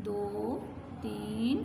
2 3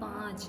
5।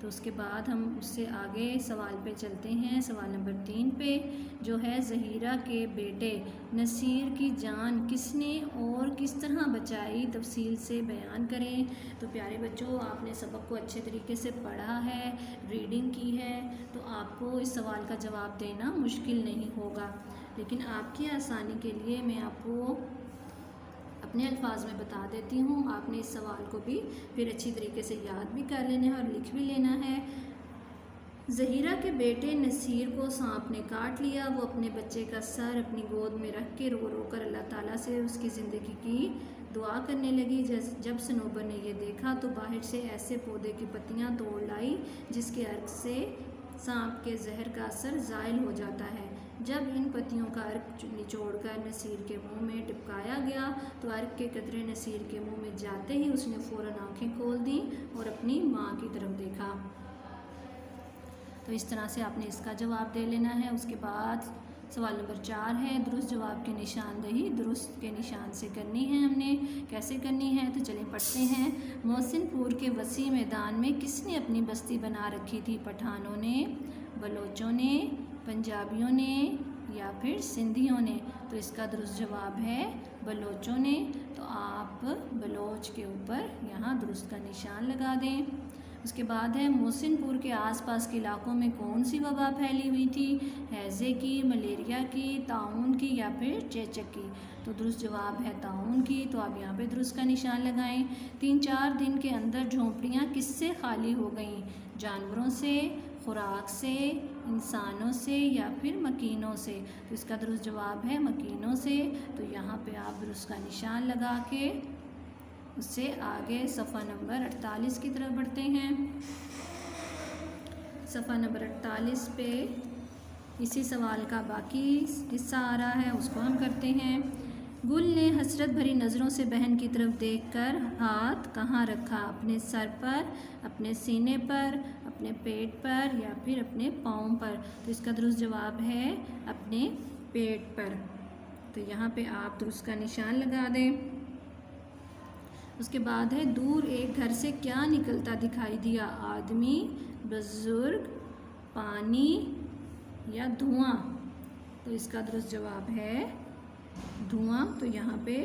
تو اس کے بعد ہم اس سے آگے سوال پہ چلتے ہیں، سوال نمبر 3 پہ، جو ہے زہیرہ کے بیٹے نصیر کی جان کس نے اور کس طرح بچائی، تفصیل سے بیان کریں۔ تو پیارے بچوں، آپ نے سبق کو اچھے طریقے سے پڑھا ہے، ریڈنگ کی ہے، تو آپ کو اس سوال کا جواب دینا مشکل نہیں ہوگا، لیکن آپ کی آسانی کے لیے میں آپ کو اپنے الفاظ میں بتا دیتی ہوں۔ آپ نے اس سوال کو بھی پھر اچھی طریقے سے یاد بھی کر لینا ہے اور لکھ بھی لینا ہے۔ زہیرہ کے بیٹے نصیر کو سانپ نے کاٹ لیا، وہ اپنے بچے کا سر اپنی گود میں رکھ کے رو رو کر اللہ تعالیٰ سے اس کی زندگی کی دعا کرنے لگی۔ جب صنوبر نے یہ دیکھا تو باہر سے ایسے پودے کی پتیاں توڑ لائی جس کے عرق سے سانپ کے زہر کا اثر زائل ہو جاتا ہے۔ جب ان پتیوں کا عرق نچوڑ کر نصیر کے منہ میں ٹپکایا گیا تو عرق کے قطرے نصیر کے منہ میں جاتے ہی اس نے فوراً آنکھیں کھول دیں اور اپنی ماں کی طرف دیکھا۔ تو اس طرح سے آپ نے اس کا جواب دے لینا ہے۔ اس کے بعد سوال نمبر 4 ہے، درست جواب کی نشاندہی درست کے نشان سے کرنی ہے۔ ہم نے کیسے کرنی ہے تو چلیں پڑھتے ہیں۔ محسن پور کے وسیع میدان میں کس نے اپنی بستی بنا رکھی تھی؟ پٹھانوں نے، بلوچوں نے، پنجابیوں نے یا پھر سندھیوں نے؟ تو اس کا درست جواب ہے بلوچوں نے۔ تو آپ بلوچ کے اوپر یہاں درست کا نشان لگا دیں۔ اس کے بعد ہے، محسن پور کے آس پاس کے علاقوں میں کون سی وبا پھیلی ہوئی تھی؟ ہیضے کی، ملیریا کی، طاعون کی یا پھر چیچک کی؟ تو درست جواب ہے طاعون کی۔ تو آپ یہاں پہ درست کا نشان لگائیں۔ 3-4 دن کے اندر جھونپڑیاں کس سے خالی ہو گئیں؟ جانوروں سے، خوراک سے، انسانوں سے یا پھر مکینوں سے؟ تو اس کا درست جواب ہے مکینوں سے۔ تو یہاں پہ آپ درست کا نشان لگا کے اس سے آگے صفحہ نمبر 48 کی طرف بڑھتے ہیں۔ صفحہ نمبر 48 پہ اسی سوال کا باقی حصہ آ رہا ہے، اس کو ہم کرتے ہیں۔ گل نے حسرت بھری نظروں سے بہن کی طرف دیکھ کر ہاتھ کہاں رکھا؟ اپنے سر پر، اپنے سینے پر، اپنے پیٹ پر یا پھر اپنے پاؤں پر؟ تو اس کا درست جواب ہے اپنے پیٹ پر۔ تو یہاں پہ آپ درست کا نشان لگا دیں۔ اس کے بعد ہے، دور ایک گھر سے کیا نکلتا دکھائی دیا؟ آدمی، بزرگ، پانی یا دھواں؟ تو اس کا درست جواب ہے دھواں۔ تو یہاں پہ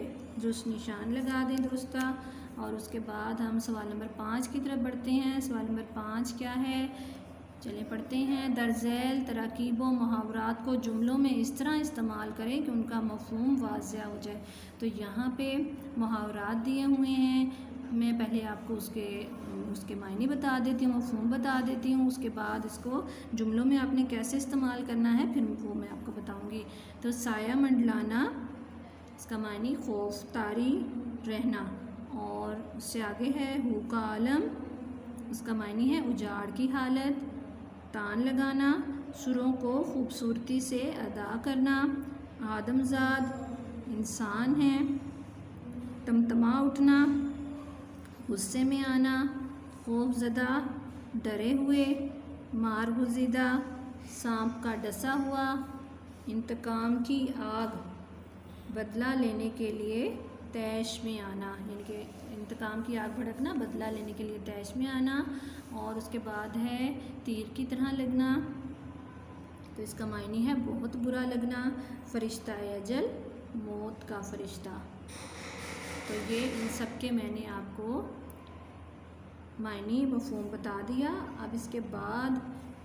درست نشان لگا دیں درست کا۔ اور اس کے بعد ہم سوال نمبر 5 کی طرف بڑھتے ہیں۔ سوال نمبر 5 کیا ہے؟ چلیں پڑھتے ہیں۔ درج ذیل تراکیب و محاورات کو جملوں میں اس طرح استعمال کریں کہ ان کا مفہوم واضح ہو جائے۔ تو یہاں پہ محاورات دیے ہوئے ہیں، میں پہلے آپ کو اس کے معنی بتا دیتی ہوں، مفہوم بتا دیتی ہوں، اس کے بعد اس کو جملوں میں آپ نے کیسے استعمال کرنا ہے پھر وہ میں آپ کو بتاؤں گی۔ تو سایہ منڈلانا، اس کا معنی خوف طاری رہنا، اور اس سے آگے ہے ہو کا عالم، اس کا معنی ہے اجاڑ کی حالت۔ تان لگانا، سروں کو خوبصورتی سے ادا کرنا۔ آدم زاد، انسان ہے۔ تمتما اٹھنا، غصے میں آنا۔ خوف زدہ، ڈرے ہوئے۔ مار گزیدہ، سانپ کا ڈسا ہوا۔ انتقام کی آگ، بدلہ لینے کے لیے طیش میں آنا، یعنی کہ انتقام کی آگ بھڑکنا، بدلہ لینے کے لیے طیش میں آنا۔ اور اس کے بعد ہے تیر کی طرح لگنا، تو اس کا معنی ہے بہت برا لگنا۔ فرشتہ اجل، موت کا فرشتہ۔ تو یہ ان سب کے میں نے آپ کو معنی مفہوم بتا دیا۔ اب اس کے بعد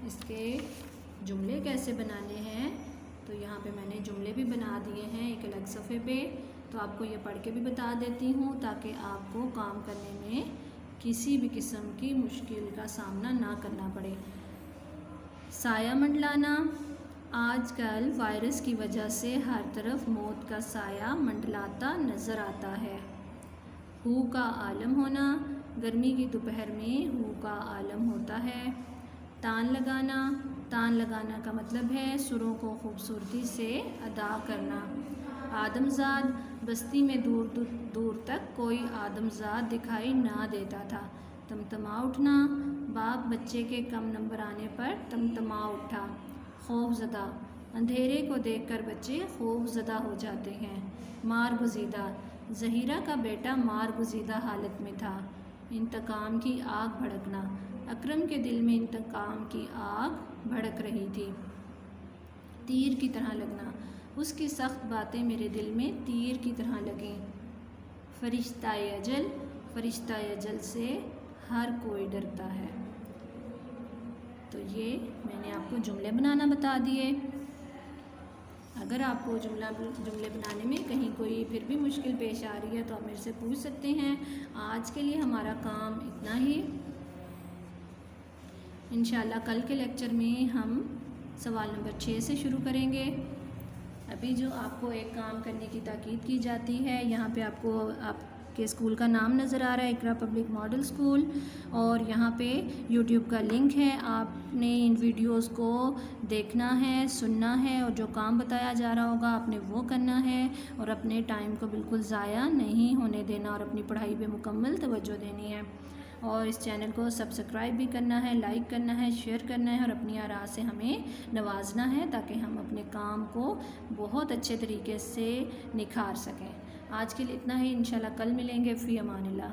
اس کے جملے کیسے بنانے ہیں، تو یہاں پہ میں نے جملے بھی بنا دیے ہیں ایک الگ صفحے پہ، تو آپ کو یہ پڑھ کے بھی بتا دیتی ہوں تاکہ آپ کو کام کرنے میں کسی بھی قسم کی مشکل کا سامنا نہ کرنا پڑے۔ سایہ منڈلانا، آج کل وائرس کی وجہ سے ہر طرف موت کا سایہ منڈلاتا نظر آتا ہے۔ ہو کا عالم ہونا، گرمی کی دوپہر میں ہو کا عالم ہوتا ہے۔ تان لگانا، تان لگانا کا مطلب ہے سروں کو خوبصورتی سے ادا کرنا۔ آدمزاد، بستی میں دور دور تک کوئی آدمزاد دکھائی نہ دیتا تھا۔ تمتما اٹھنا، باپ بچے کے کم نمبر آنے پر تمتما اٹھا۔ خوف زدہ، اندھیرے کو دیکھ کر بچے خوف زدہ ہو جاتے ہیں۔ مار گزیدہ، زہیرہ کا بیٹا مار گزیدہ حالت میں تھا۔ انتقام کی آگ بھڑکنا، اکرم کے دل میں انتقام کی آگ بھڑک رہی تھی، تیر کی طرح لگنا۔ اس کی سخت باتیں میرے دل میں تیر کی طرح لگیں۔ فرشتہ اجل سے ہر کوئی ڈرتا ہے۔ تو یہ میں نے آپ کو جملے بنانا بتا دیے۔ اگر آپ کو جملے بنانے میں کہیں کوئی پھر بھی مشکل پیش آ رہی ہے تو آپ میرے سے پوچھ سکتے ہیں۔ آج کے لیے ہمارا کام اتنا ہی۔ انشاءاللہ کل کے لیکچر میں ہم سوال نمبر 6 سے شروع کریں گے۔ ابھی جو آپ کو ایک کام کرنے کی تاکید کی جاتی ہے، یہاں پہ آپ کو آپ کے اسکول کا نام نظر آ رہا ہے، اقرا پبلک ماڈل اسکول، اور یہاں پہ یوٹیوب کا لنک ہے۔ آپ نے ان ویڈیوز کو دیکھنا ہے، سننا ہے، اور جو کام بتایا جا رہا ہوگا آپ نے وہ کرنا ہے، اور اپنے ٹائم کو بالکل ضائع نہیں ہونے دینا، اور اپنی پڑھائی پہ مکمل توجہ دینی ہے۔ اور اس چینل کو سبسکرائب بھی کرنا ہے، لائک کرنا ہے، شیئر کرنا ہے، اور اپنی آراء سے ہمیں نوازنا ہے تاکہ ہم اپنے کام کو بہت اچھے طریقے سے نکھار سکیں۔ آج کے لیے اتنا ہی، انشاءاللہ کل ملیں گے۔ فی امان اللہ۔